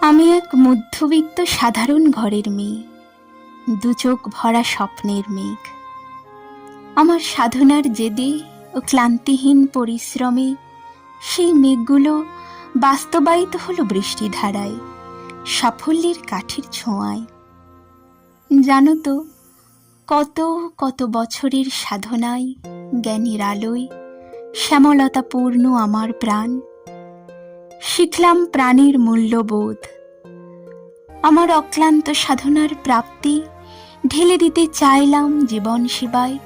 আমি এক মধ্যবিত্ত সাধারণ ঘরের মেয়ে, দু চোখ ভরা স্বপ্নের মেঘ। আমার সাধনার জেদে ও ক্লান্তিহীন পরিশ্রমে সেই মেঘগুলো বাস্তবায়িত হলো বৃষ্টিধারায়, সাফল্যের কাঠির ছোঁয়ায়। জানো তো, কত কত বছরের সাধনায়, জ্ঞানের আলোয় শ্যামলতাপূর্ণ আমার প্রাণ। শিখলাম প্রাণীর মূল্যবোধ। আমার অক্লান্ত সাধনার প্রাপ্তি ঢেলে দিতে চাইলাম জীবন সেবায়,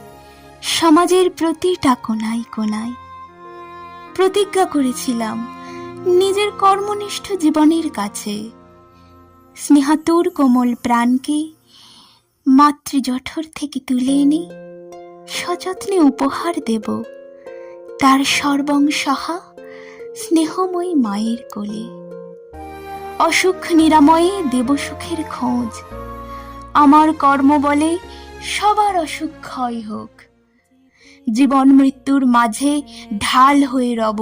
সমাজের প্রতিটা কোনায় কোনায়। প্রতিজ্ঞা করেছিলাম নিজের কর্মনিষ্ঠ জীবনের কাছে, স্নেহাতুর কোমল প্রাণকে মাতৃজঠর থেকে তুলে এনে সযত্নে উপহার দেব তার সর্বংসহা স্নেহময়ী মায়ের কোলে। অসুখ নিরাময়ে দেব সুখের খোঁজ, আমার কর্ম বলে সবার অসুখ ক্ষয় হোক। জীবন মৃত্যুর মাঝে ঢাল হয়ে রব,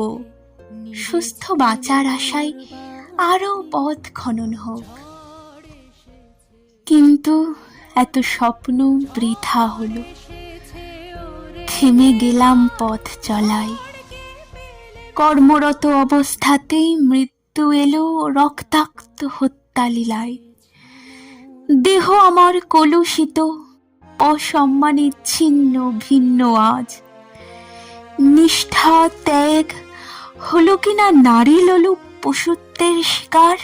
সুস্থ বাঁচার আশায় আরো পথ খনন হোক। কিন্তু এত স্বপ্ন বৃথা হলো, থেমে গেলাম পথ চলায়। কর্মরত অবস্থাতেই মৃত্যু এলো রক্তাক্ত হত্যালীলায়। দেহ আমার কলুষিত, অসম্মানে ছিন্ন ভিন্ন আজ। নিষ্ঠা ত্যাগ হলো কিনা নারী লোলুপ পশুত্বের শিকার।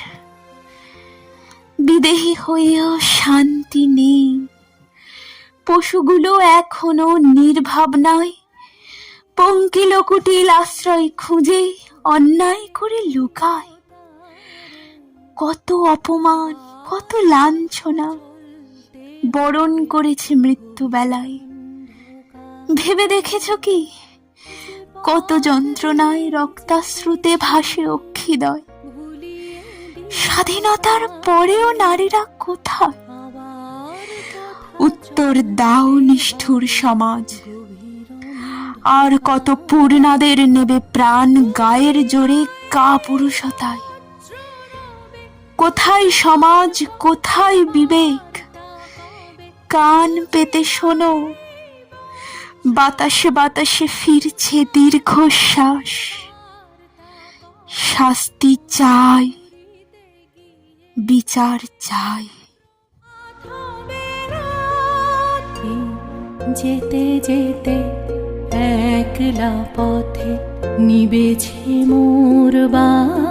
বিদেহী হয়েও শান্তি নেই, পশুগুলো এখনো নির্ভাবনায় পঙ্কিল কুটিল আশ্রয় খুঁজে অন্যায় করে লুকায়। কত অপমান, কত লাঞ্ছনা বরণ করেছে মৃত্যু বেলায়। ভেবে দেখেছ কি, কত যন্ত্রণায় রক্তাশ্রুতে ভাসে অক্ষিদয়। স্বাধীনতার পরেও নারীরা কোথায়? উত্তর দাও নিষ্ঠুর সমাজ। আর কত পূর্ণাদের নেবে প্রাণ গায়ের জোরে কাপুরুষতায়। কোথায় সমাজ, কোথায় বিবেক? কান পেতে শোনো, বাতাসে বাতাসে ফিরছে দীর্ঘশ্বাস। শাস্তি চাই, বিচার চাই। যেতে যেতে একলা পথে নিবেছে মোর বাতি।